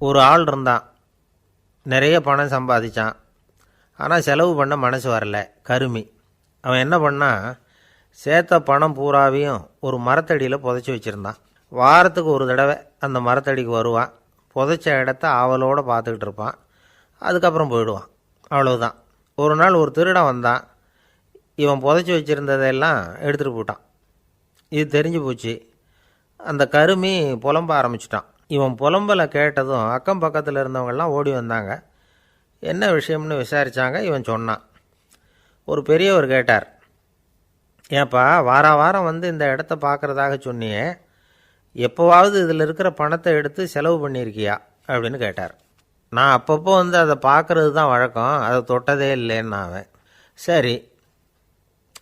ஒரு ஆள் இருந்தான், நிறைய பணம் சம்பாதிச்சான். ஆனால் செலவு பண்ண மனசு வரல, கருமி. அவன் என்ன பண்ணான், சேர்த்த பணம் பூராவையும் ஒரு மரத்தடியில் புதைச்சி வச்சுருந்தான். வாரத்துக்கு ஒரு தடவை அந்த மரத்தடிக்கு வருவான், புதைச்ச இடத்த ஆவலோடு பார்த்துக்கிட்டு இருப்பான், அதுக்கப்புறம் போயிடுவான். அவ்வளவுதான். ஒரு நாள் ஒரு திருடன் வந்தான், இவன் புதைச்சி வச்சுருந்ததெல்லாம் எடுத்துகிட்டு போட்டான். இது தெரிஞ்சு போச்சு. அந்த கருமி புலம்ப ஆரம்பிச்சிட்டான். இவன் புலம்பலை கேட்டதும் அக்கம் பக்கத்தில் இருந்தவங்கெல்லாம் ஓடி வந்தாங்க. என்ன விஷயம்னு விசாரித்தாங்க. இவன் சொன்னான். ஒரு பெரியவர் கேட்டார், ஏன்ப்பா வாரம் வந்து இந்த இடத்த பார்க்குறதாக சொன்னியே, எப்போவாவது இதில் இருக்கிற பணத்தை எடுத்து செலவு பண்ணியிருக்கியா அப்படின்னு கேட்டார். நான் அப்பப்போ வந்து அதை பார்க்குறது தான் வழக்கம், அதை தொட்டதே இல்லைன்னு அவன். சரி,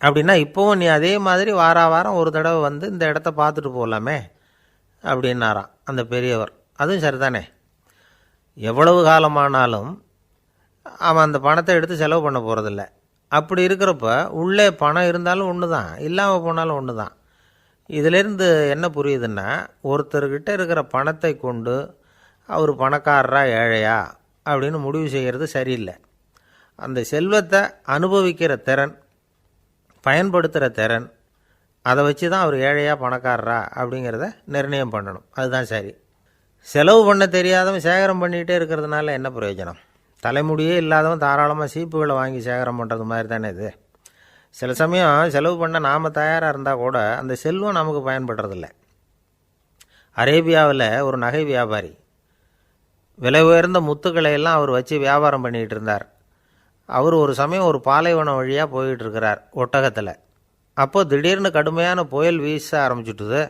அப்படின்னா இப்போவும் நீ அதே மாதிரி வாரம் ஒரு தடவை வந்து இந்த இடத்த பார்த்துட்டு போகலாமே அப்படின்னாராம் அந்த பெரியவர். அதுவும் சரிதானே, எவ்வளவு காலமானாலும் அவன் அந்த பணத்தை எடுத்து செலவு பண்ண போகிறதில்ல. அப்படி இருக்கிறப்ப உள்ளே பணம் இருந்தாலும் ஒன்று தான், இல்லாமல் போனாலும் ஒன்று தான். இதிலேருந்து என்ன புரியுதுன்னா, ஒருத்தர்கிட்ட இருக்கிற பணத்தை கொண்டு அவர் பணக்காரரா ஏழையா அப்படின்னு முடிவு செய்கிறது சரியில்லை. அந்த செல்வத்தை அனுபவிக்கிற திறன், பயன்படுத்துகிற திறன், அதை வச்சு தான் அவர் ஏழையா பணக்காரரா அப்படிங்கிறத நிர்ணயம் பண்ணணும். அதுதான் சரி. செலவு பண்ண தெரியாதவன் சேகரம் பண்ணிகிட்டே இருக்கிறதுனால என்ன பிரயோஜனம்? தலைமுடியே இல்லாதவன் தாராளமாக சீப்புகளை வாங்கி சேகரம் பண்ணுறது மாதிரி தானே இது. சில சமயம் செலவு பண்ண நாம் தயாராக இருந்தால் கூட அந்த செல்வம் நமக்கு பயன்படுறதில்ல. அரேபியாவில் ஒரு நகை வியாபாரி விலை உயர்ந்த முத்துக்களை எல்லாம் அவர் வச்சு வியாபாரம் பண்ணிகிட்டு இருந்தார். அவர் ஒரு சமயம் ஒரு பாலைவனம் வழியாக போயிட்டு இருக்கிறார் ஒட்டகத்தில். அப்போது திடீர்னு கடுமையான புயல் வீச ஆரம்பிச்சுட்டுது.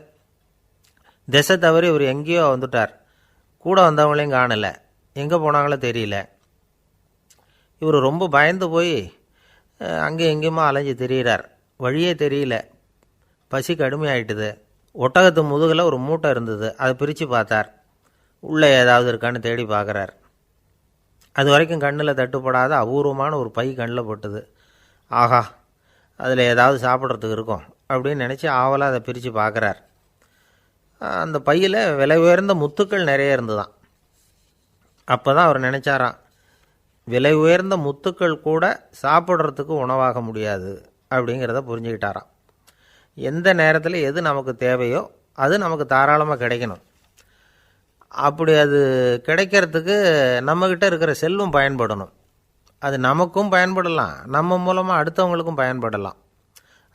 திசை தவறி இவர் எங்கேயோ வந்துட்டார். கூட வந்தவங்களையும் காணலை, எங்கே போனாங்களோ தெரியல. இவர் ரொம்ப பயந்து போய் அங்கே எங்கேயுமா அலைஞ்சு திரியிறார். வழியே தெரியல, பசி கடுமையாயிட்டுது. ஒட்டகத்து முதுகில் ஒரு மூட்டை இருந்தது, அதை பிரித்து பார்த்தார். உள்ளே ஏதாவது இருக்கான்னு தேடி பார்க்குறார். அது வரைக்கும் கண்ணில் தட்டுப்படாத அபூர்வமான ஒரு பை கண்ணில் பட்டுது. ஆஹா, அதில் ஏதாவது சாப்பிட்றதுக்கு இருக்கும் அப்படின்னு நினச்சி ஆவலாக அதை பிரித்து பார்க்குறார். அந்த பையில் விலை உயர்ந்த முத்துக்கள் நிறைய இருந்துதான். அப்போ தான் அவர் நினச்சாராம், விலை உயர்ந்த முத்துக்கள் கூட சாப்பிட்றதுக்கு உணவாக முடியாது அப்படிங்கிறத புரிஞ்சுக்கிட்டாராம். எந்த நேரத்தில் எது நமக்கு தேவையோ அது நமக்கு தாராளமாக கிடைக்கணும். அப்படி அது கிடைக்கிறதுக்கு நம்மக்கிட்ட இருக்கிற செல்வம் பயன்படணும். அது நமக்கும் பயன்படலாம், நம்ம மூலமாக அடுத்தவங்களுக்கும் பயன்படலாம்.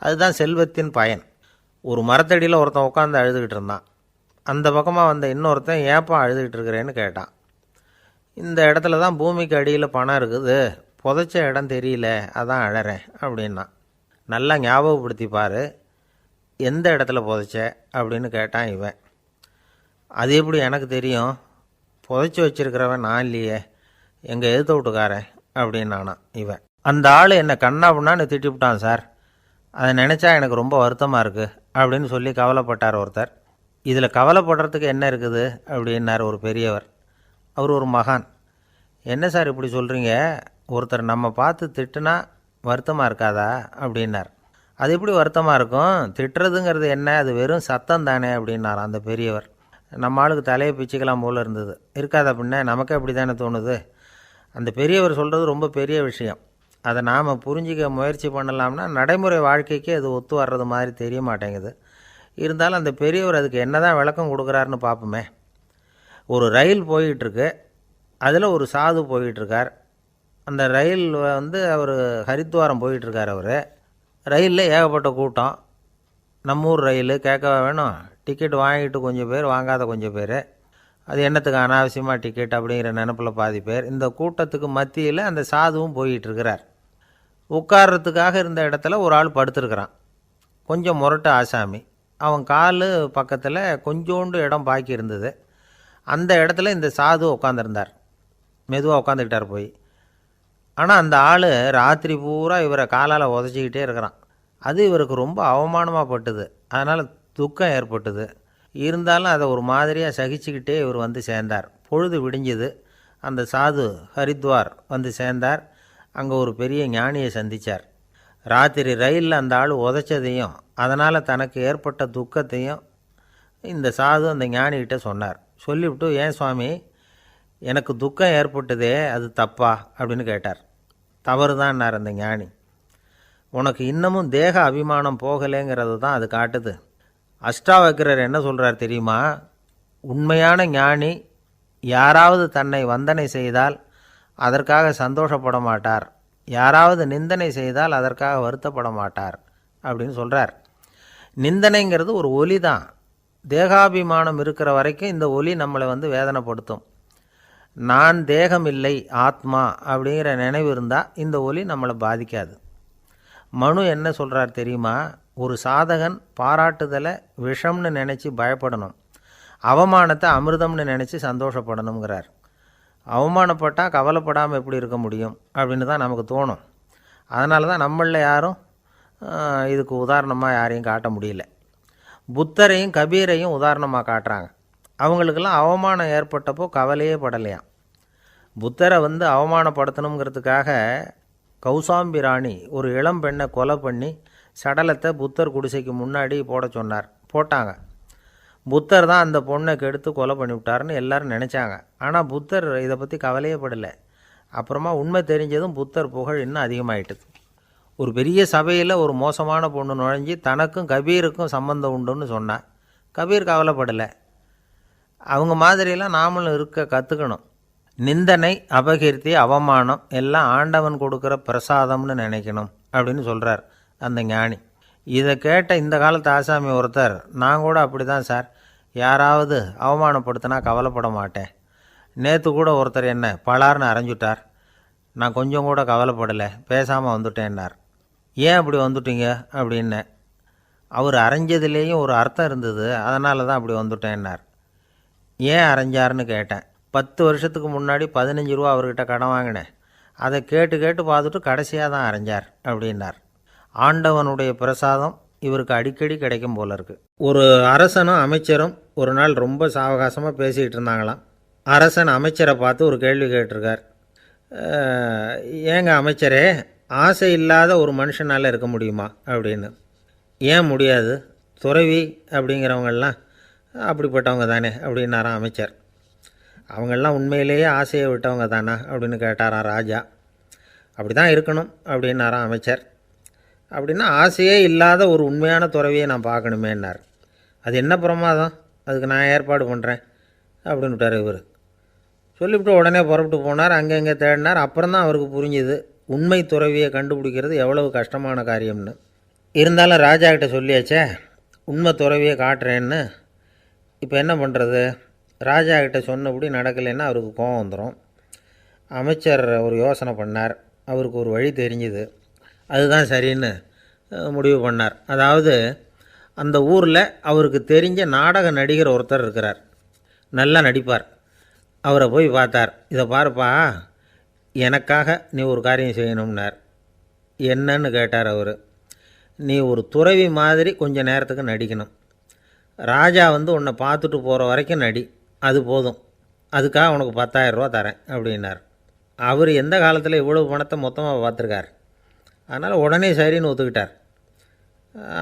அதுதான் செல்வத்தின் பயன். ஒரு மரத்தடியில் ஒருத்தன் உட்காந்து அழுதுகிட்டு இருந்தான். அந்த பக்கமாக வந்த இன்னொருத்தன் ஏப்பா அழுதுகிட்டு இருக்கிறேன்னு கேட்டான். இந்த இடத்துல தான் பூமிக்கு அடியில் பணம் இருக்குது, புதைச்ச இடம் தெரியல, அதான் அழறேன் அப்படின்னா. நல்லா ஞாபகப்படுத்தி பாரு, எந்த இடத்துல புதைச்ச அப்படின்னு கேட்டான் இவன். அது எப்படி எனக்கு தெரியும், புதைச்சி வச்சிருக்கிறவன் நான் இல்லையே, எங்கள் எதிர்த்த வீட்டுக்காரன் அப்படின்னானா இவன். அந்த ஆள் என்னை கண்ணா புண்ணான்னு திட்டிவிட்டான் சார், அதை நினச்சா எனக்கு ரொம்ப வருத்தமாக இருக்குது அப்படின்னு சொல்லி கவலைப்பட்டார் ஒருத்தர். இதில் கவலைப்படுறதுக்கு என்ன இருக்குது அப்படின்னார் ஒரு பெரியவர். அவர் ஒரு மகான். என்ன சார் இப்படி சொல்கிறீங்க, ஒருத்தர் நம்ம பார்த்து திட்டுனா வருத்தமாக இருக்காதா அப்படின்னார். அது எப்படி வருத்தமாக இருக்கும், திட்டுறதுங்கிறது என்ன, அது வெறும் சத்தம் தானே அப்படின்னார் அந்த பெரியவர். நம்ம ஆளுக்கு தலையை பிச்சுக்கலாம் போல் இருந்தது. இருக்காது அப்படின்னா நமக்கே அப்படி தானே தோணுது. அந்த பெரியவர் சொல்கிறது ரொம்ப பெரிய விஷயம். அதை நாம் புரிஞ்சிக்க முயற்சி பண்ணலாம்னா நடைமுறை வாழ்க்கைக்கு அது ஒத்து வர்றது மாதிரி தெரிய மாட்டேங்குது. இருந்தாலும் அந்த பெரியவர் அதுக்கு என்ன தான் விளக்கம் கொடுக்குறாருன்னு பார்ப்போமே. ஒரு ரயில் போயிட்டுருக்கு, அதில் ஒரு சாது போயிட்டுருக்கார். அந்த ரயில் வந்து அவர் ஹரித்வாரம் போயிட்டுருக்கார். அவர் ரயிலில் ஏகப்பட்ட கூட்டம். நம்ம ஊர் ரயில் கேட்கவா வேணும், டிக்கெட் வாங்கிட்டு கொஞ்சம் பேர், வாங்காத கொஞ்சம் பேர். அது என்னத்துக்கு அனாவசியமாக டிக்கெட் அப்படிங்கிற நினப்பில் பாதி பேர். இந்த கூட்டத்துக்கு மத்தியில் அந்த சாதுவும் போயிட்டுருக்கிறார். உட்கார்றதுக்காக இருந்த இடத்துல ஒரு ஆள் படுத்துருக்கிறான், கொஞ்சம் முரட்டு ஆசாமி. அவன் கால் பக்கத்தில் கொஞ்சோண்டு இடம் பாக்கி இருந்தது. அந்த இடத்துல இந்த சாது உட்காந்துருந்தார். மெதுவாக உட்காந்துக்கிட்டார் போய். ஆனால் அந்த ஆள் ராத்திரி பூரா இவரை காலால் உதச்சிக்கிட்டே இருக்கிறான். அது இவருக்கு ரொம்ப அவமானமாக பட்டுது. அதனால் துக்கம் ஏற்பட்டுது. இருந்தாலும் அதை ஒரு மாதிரியாக சகிச்சுக்கிட்டே இவர் வந்து சேர்ந்தார். பொழுது விடிஞ்சுது. அந்த சாது ஹரித்வார் வந்து சேர்ந்தார். அங்கே ஒரு பெரிய ஞானியை சந்தித்தார். ராத்திரி ரயிலில் அந்த ஆள் உதைச்சதையும் அதனால் தனக்கு ஏற்பட்ட துக்கத்தையும் இந்த சாது அந்த ஞானிகிட்ட சொன்னார். சொல்லிவிட்டு, ஏன் சுவாமி, எனக்கு துக்கம் ஏற்பட்டதே, அது தப்பா அப்படின்னு கேட்டார். தவறு தான்னார் அந்த ஞானி. உனக்கு இன்னமும் தேக அபிமானம் போகலைங்கிறது தான் அது காட்டுது. அஷ்டாவக்கிரர் என்ன சொல்கிறார் தெரியுமா? உண்மையான ஞானி யாராவது தன்னை வந்தனை செய்தால் அதற்காக சந்தோஷப்பட மாட்டார், யாராவது நிந்தனை செய்தால் அதற்காக வருத்தப்பட மாட்டார் அப்படின்னு சொல்கிறார். நிந்தனைங்கிறது ஒரு ஒலி தான். தேகாபிமானம் இருக்கிற வரைக்கும் இந்த ஒலி நம்மளை வேதனைப்படுத்தும். நான் தேகம் இல்லை, ஆத்மா அப்படிங்கிற நினைவு இருந்தால் இந்த ஒலி நம்மளை பாதிக்காது. மனு என்ன சொல்கிறார் தெரியுமா? ஒரு சாதகன் பாராட்டுதலை விஷம்னு நினச்சி பயப்படணும், அவமானத்தை அமிர்தம்னு நினச்சி சந்தோஷப்படணுங்கிறார். அவமானப்பட்டால் கவலைப்படாமல் எப்படி இருக்க முடியும் அப்படின்னு தான் நமக்கு தோணும். அதனால தான் நம்மளில் யாரும் இதுக்கு உதாரணமாக யாரையும் காட்ட முடியல. புத்தரையும் கபீரையும் உதாரணமாக காட்டுறாங்க. அவங்களுக்கெல்லாம் அவமானம் ஏற்பட்டப்போ கவலையே படலையாம். புத்தரை அவமானப்படுத்தணுங்கிறதுக்காக கௌசாம்பி ராணி ஒரு இளம் பெண்ணை கொலை பண்ணி சடலத்தை புத்தர் குடிசைக்கு முன்னாடி போட சொன்னார். போட்டாங்க. புத்தர் தான் அந்த பொண்ணை கெடுத்து கொலை பண்ணிவிட்டார்னு எல்லாரும் நினச்சாங்க. ஆனால் புத்தர் இதை பற்றி கவலையே படலை. அப்புறமா உண்மை தெரிஞ்சதும் புத்தர் புகழ் இன்னும் அதிகமாயிட்டுது. ஒரு பெரிய சபையில் ஒரு மோசமான பொண்ணு நுழைஞ்சி தனக்கும் கபீருக்கும் சம்பந்தம் உண்டுன்னு சொன்னான். கபீர் கவலைப்படலை. அவங்க மாதிரியெல்லாம் நாமளும் இருக்க கற்றுக்கணும். நிந்தனை, அபகீர்த்தி, அவமானம் எல்லாம் ஆண்டவன் கொடுக்குற பிரசாதம்னு நினைக்கணும் அப்படின்னு சொல்கிறார் அந்த ஞானி. இதை கேட்ட இந்த காலத்து ஆசாமி ஒருத்தர், நான் கூட அப்படி தான் சார், யாராவது அவமானப்படுத்தினா கவலைப்பட மாட்டேன். நேற்று கூட ஒருத்தர் என்ன பலார்னு அரைஞ்சுட்டார், நான் கொஞ்சம் கூட கவலைப்படலை, பேசாமல் வந்துட்டேன்னார். ஏன் அப்படி வந்துட்டீங்க அப்படின்னு. அவர் அரைஞ்சதுலேயும் ஒரு அர்த்தம் இருந்தது, அதனால தான் அப்படி வந்துட்டேன்னார். ஏன் அரைஞ்சாருன்னு கேட்டேன். 10 வருஷத்துக்கு முன்னாடி 15 ரூபா அவர்கிட்ட கடன் வாங்கினேன், அதை கேட்டு கேட்டு பார்த்துட்டு கடைசியாக தான் அரைஞ்சார் அப்படின்னார். ஆண்டவனுடைய பிரசாதம் இவருக்கு அடிக்கடி கிடைக்கும் போல இருக்குது. ஒரு அரசனும் அமைச்சரும் ஒரு நாள் ரொம்ப சாவகாசமாக பேசிக்கிட்டு இருந்தாங்களாம். அரசன் அமைச்சரை பார்த்து ஒரு கேள்வி கேட்டிருக்கார். ஏங்க அமைச்சரே, ஆசை இல்லாத ஒரு மனுஷனால் இருக்க முடியுமா அப்படின்னு. ஏன் முடியாது, துறவி அப்படிங்கிறவங்கெல்லாம் அப்படிப்பட்டவங்க தானே அப்படின்னாராம் அமைச்சர். அவங்கெல்லாம் உண்மையிலேயே ஆசையை விட்டவங்க தானா அப்படின்னு கேட்டாராம் ராஜா. அப்படி தான் இருக்கணும் அப்படின்னாராம் அமைச்சர். அப்படின்னா ஆசையே இல்லாத ஒரு உண்மையான துறவியை நான் பார்க்கணுமேன்னார். அது என்ன பிரமாதம், அதுக்கு நான் ஏற்பாடு பண்ணுறேன் அப்படின்னு விட்டார் இவர். சொல்லிவிட்டு உடனே புறப்பட்டு போனார். அங்கங்கே தேடினார். அப்புறம் தான் அவருக்கு புரிஞ்சுது உண்மை துறவியை கண்டுபிடிக்கிறது எவ்வளவு கஷ்டமான காரியம்னு. இருந்தாலும் ராஜா கிட்ட சொல்லியாச்சே உண்மை துறவியை காட்டுறேன்னு. இப்போ என்ன பண்ணுறது? ராஜா கிட்ட சொன்னபடி நடக்கலைன்னா அவருக்கு கோபம் வந்துடும். அமைச்சர் ஒரு யோசனை பண்ணார். அவருக்கு ஒரு வழி தெரிஞ்சுது. அதுதான் சரின்னு முடிவு பண்ணார். அதாவது அந்த ஊரில் அவருக்கு தெரிஞ்ச நாடக நடிகர் ஒருத்தர் இருக்கிறார், நல்லா நடிப்பார். அவரை போய் பார்த்தார். இதை பாருப்பா, எனக்காக நீ ஒரு காரியம் செய்யணும்னார். என்னன்னு கேட்டார் அவர். நீ ஒரு துறவி மாதிரி கொஞ்சம் நேரத்துக்கு நடிக்கணும். ராஜா உன்னை பார்த்துட்டு போகிற வரைக்கும் நடி, அது போதும். அதுக்காக உனக்கு 10,000 ரூபா தரேன் அப்படின்னார். அவர் எந்த காலத்தில் இவ்வளவு பணத்தை மொத்தமாக பார்த்துருக்கார். அதனால் உடனே சரின்னு ஒத்துக்கிட்டார்.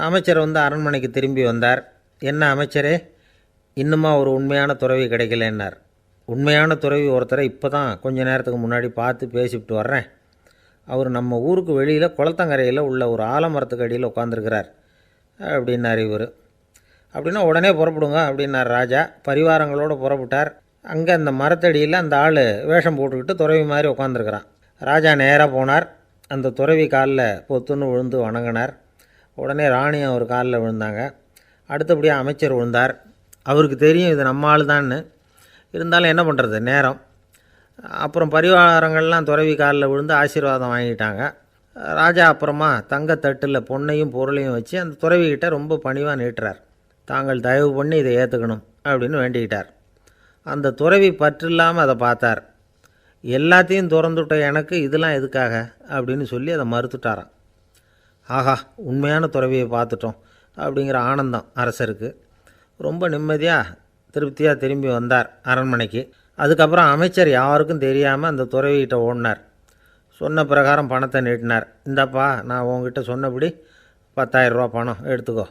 அமைச்சர் அரண்மனைக்கு திரும்பி வந்தார். என்ன அமைச்சரே, இன்னுமா ஒரு உண்மையான துறவி கிடைக்கலன்னார். உண்மையான துறவி ஒருத்தரை இப்போ தான் கொஞ்ச நேரத்துக்கு முன்னாடி பார்த்து பேசிவிட்டு வர்றேன். அவர் நம்ம ஊருக்கு வெளியில் குளத்தங்கரையில் உள்ள ஒரு ஆலமரத்துக்கு அடியில் உட்காந்துருக்கிறார் அப்படின்னார் இவர். அப்படின்னா உடனே புறப்படுங்க அப்படின்னார் ராஜா. பரிவாரங்களோடு புறப்பட்டார். அங்கே அந்த மரத்தடியில் அந்த ஆள் வேஷம் போட்டுக்கிட்டு துறவி மாதிரி உட்காந்துருக்கிறான். ராஜா நேராக போனார். அந்த துறவி காலில் பொத்துன்னு விழுந்து வணங்கினார். உடனே ராணியும் அவர் காலில் விழுந்தாங்க. அடுத்தபடியாக அமைச்சர் விழுந்தார். அவருக்கு தெரியும் இது நம்ம ஆள் தான்னு. இருந்தாலும் என்ன பண்ணுறது, நேரம். அப்புறம் பரிவாரங்கள்லாம் துறவி காலில் விழுந்து ஆசீர்வாதம் வாங்கிட்டாங்க. ராஜா அப்புறமா தங்கத்தட்டில் பொன்னையும் பொருளையும் வச்சு அந்த துறவிக்கிட்ட ரொம்ப பணிவாக நீட்டுறார். தாங்கள் தயவு பண்ணி இதை ஏற்றுக்கணும் அப்படின்னு வேண்டிக்கிட்டார். அந்த துறவி பற்றில்லாமல் அதை பார்த்தார். எல்லாத்தையும் திறந்துவிட்ட எனக்கு இதெல்லாம் எதுக்காக அப்படின்னு சொல்லி அதை மறுத்துட்டாராம். ஆஹா, உண்மையான துறவியை பார்த்துட்டோம் அப்படிங்கிற ஆனந்தம் அரசருக்கு. ரொம்ப நிம்மதியாக திருப்தியாக திரும்பி வந்தார் அரண்மனைக்கு. அதுக்கப்புறம் அமைச்சர் யாருக்கும் தெரியாமல் அந்த துறவிகிட்ட ஓடினார். சொன்ன பிரகாரம் பணத்தை நீட்டினார். இந்தாப்பா, நான் உங்ககிட்ட சொன்னபடி 10,000 ரூபா பணம் எடுத்துக்கோ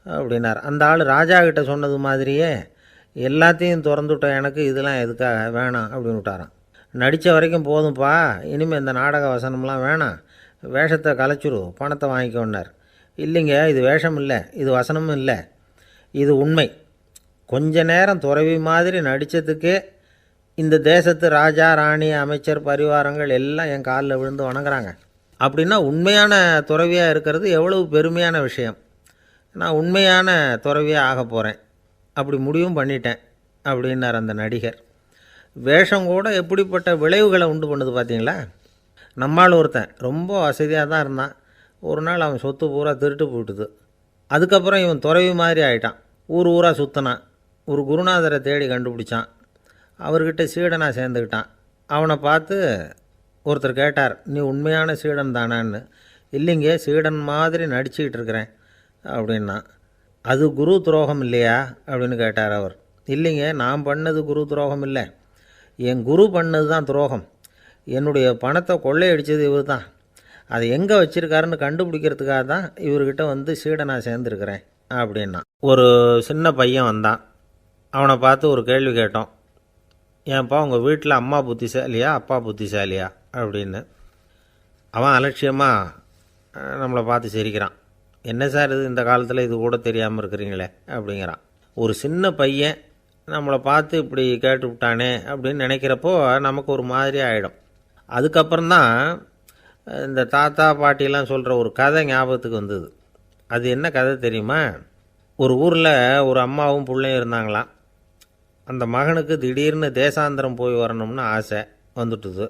அப்படின்னார். அந்த ஆள் ராஜா கிட்ட சொன்னது மாதிரியே எல்லாத்தையும் திறந்துவிட்ட எனக்கு இதெல்லாம் எதுக்காக வேணாம் அப்படின்னு விட்டாரான். நடித்த வரைக்கும் போதும்ப்பா, இனிமேல் இந்த நாடக வசனம்லாம் வேணாம், வேஷத்தை கலைச்சிரு, பணத்தை வாங்கிக்கோன்னார். இல்லைங்க, இது வேஷம் இல்லை, இது வசனமும் இல்லை, இது உண்மை. கொஞ்ச நேரம் துறவி மாதிரி நடித்ததுக்கே இந்த தேசத்து ராஜா ராணி அமைச்சர் பரிவாரங்கள் எல்லாம் என் காலில் விழுந்து வணங்குறாங்க. அப்படின்னா உண்மையான துறவியாக இருக்கிறது எவ்வளவு பெருமையான விஷயம். நான் உண்மையான துறவியாக ஆக போகிறேன், அப்படி முடிவும் பண்ணிட்டேன் அப்படின்னார் அந்த நடிகர். வேஷம் கூட எப்படிப்பட்ட விளைவுகளை உண்டு பண்ணுது பார்த்தீங்களா. நம்மால் ஒருத்தன் ரொம்ப வசதியாக தான் இருந்தான். ஒரு நாள் அவன் சொத்து பூரா திருட்டு போயிட்டுது. அதுக்கப்புறம் இவன் துறவி மாதிரி ஆகிட்டான். ஊர் ஊராக சுற்றினான். ஒரு குருநாதரை தேடி கண்டுபிடிச்சான். அவர்கிட்ட சீடனாக சேர்ந்துக்கிட்டான். அவனை பார்த்து ஒருத்தர் கேட்டார், நீ உண்மையான சீடன் தானான்னு. இல்லைங்க, சீடன் மாதிரி நடிச்சுக்கிட்டு இருக்கிறேன் அப்படின்னா. அது குரு துரோகம் இல்லையா அப்படின்னு கேட்டார் அவர். இல்லைங்க, நான் பண்ணது குரு துரோகம் இல்லை, என் குரு பண்ணது தான் துரோகம். என்னுடைய பணத்தை கொள்ளையடித்தது இவர் தான். அதை எங்கே வச்சுருக்காருன்னு கண்டுபிடிக்கிறதுக்காக தான் இவர்கிட்ட வந்து சீடனாக சேர்ந்துருக்கிறேன் அப்படின்னா. ஒரு சின்ன பையன் வந்தான். அவனை பார்த்து ஒரு கேள்வி கேட்டோம். ஏன்ப்பா உங்கள் வீட்டில் அம்மா புத்திசாலியா அப்பா புத்திசாலியா அப்படின்னு. அவன் அலட்சியமாக நம்மளை பார்த்து சிரிக்கிறான். என்ன சார் இது, இந்த காலத்தில் இது கூட தெரியாமல் இருக்கிறீங்களே அப்படிங்கிறான். ஒரு சின்ன பையன் நம்மளை பார்த்து இப்படி கேட்டு விட்டானே அப்படின்னு நினைக்கிறப்போ நமக்கு ஒரு மாதிரி ஆகிடும். அதுக்கப்புறம்தான் இந்த தாத்தா பாட்டிலாம் சொல்கிற ஒரு கதை ஞாபகத்துக்கு வந்தது. அது என்ன கதை தெரியுமா? ஒரு ஊரில் ஒரு அம்மாவும் பிள்ளையும் இருந்தாங்களாம். அந்த மகனுக்கு திடீர்னு தேசாந்திரம் போய் வரணும்னு ஆசை வந்துட்டுது.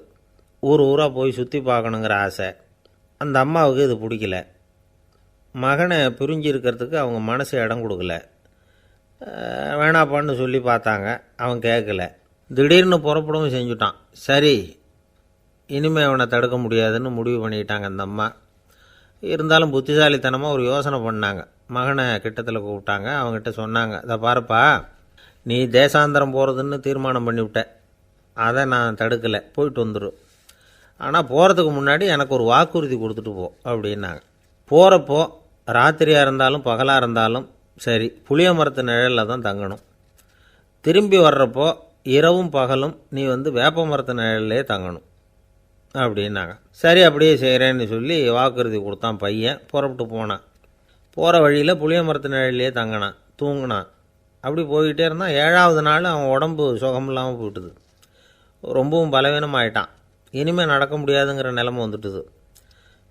ஊர் ஊராக போய் சுற்றி பார்க்கணுங்கிற ஆசை. அந்த அம்மாவுக்கு இது பிடிக்கல. மகனை பிரிஞ்சு இருக்கிறதுக்கு அவங்க மனசு இடம் கொடுக்கல. வேணாப்பான்னு சொல்லி பார்த்தாங்க, அவன் கேட்கல. திடீர்னு புறப்படவும் செஞ்சுட்டான். சரி, இனிமேல் அவனை தடுக்க முடியாதுன்னு முடிவு பண்ணிக்கிட்டாங்க அந்த அம்மா. இருந்தாலும் புத்திசாலித்தனமாக ஒரு யோசனை பண்ணாங்க. மகனை கிட்டத்தில் கூப்பிட்டாங்க. அவங்ககிட்ட சொன்னாங்க, இதை பாருப்பா, நீ தேசாந்திரம் போகிறதுன்னு தீர்மானம் பண்ணிவிட்ட, அதை நான் தடுக்கலை, போயிட்டு வந்துடும். ஆனால் போகிறதுக்கு முன்னாடி எனக்கு ஒரு வாக்குறுதி கொடுத்துட்டு போ அப்படின்னாங்க. போகிறப்போ ராத்திரியாக இருந்தாலும் பகலாக இருந்தாலும் சரி, புளிய மரத்து நிழலில் தான் தங்கணும். திரும்பி வர்றப்போ இரவும் பகலும் நீ வந்து வேப்ப மரத்து நிழல்லே தங்கணும் அப்படின்னாங்க. சரி, அப்படியே செய்கிறேன்னு சொல்லி வாக்குறுதி கொடுத்தான் பையன். புறப்பட்டு போனான். போகிற வழியில் புளிய மரத்து நிழல்லையே தங்கினான், தூங்கினான். அப்படி போய்கிட்டே இருந்தான். 7ஆவது நாள் அவன் உடம்பு சுகமில்லாமல் போயிட்டுது. ரொம்பவும் பலவீனமாயிட்டான். இனிமேல் நடக்க முடியாதுங்கிற நிலைமை வந்துட்டுது.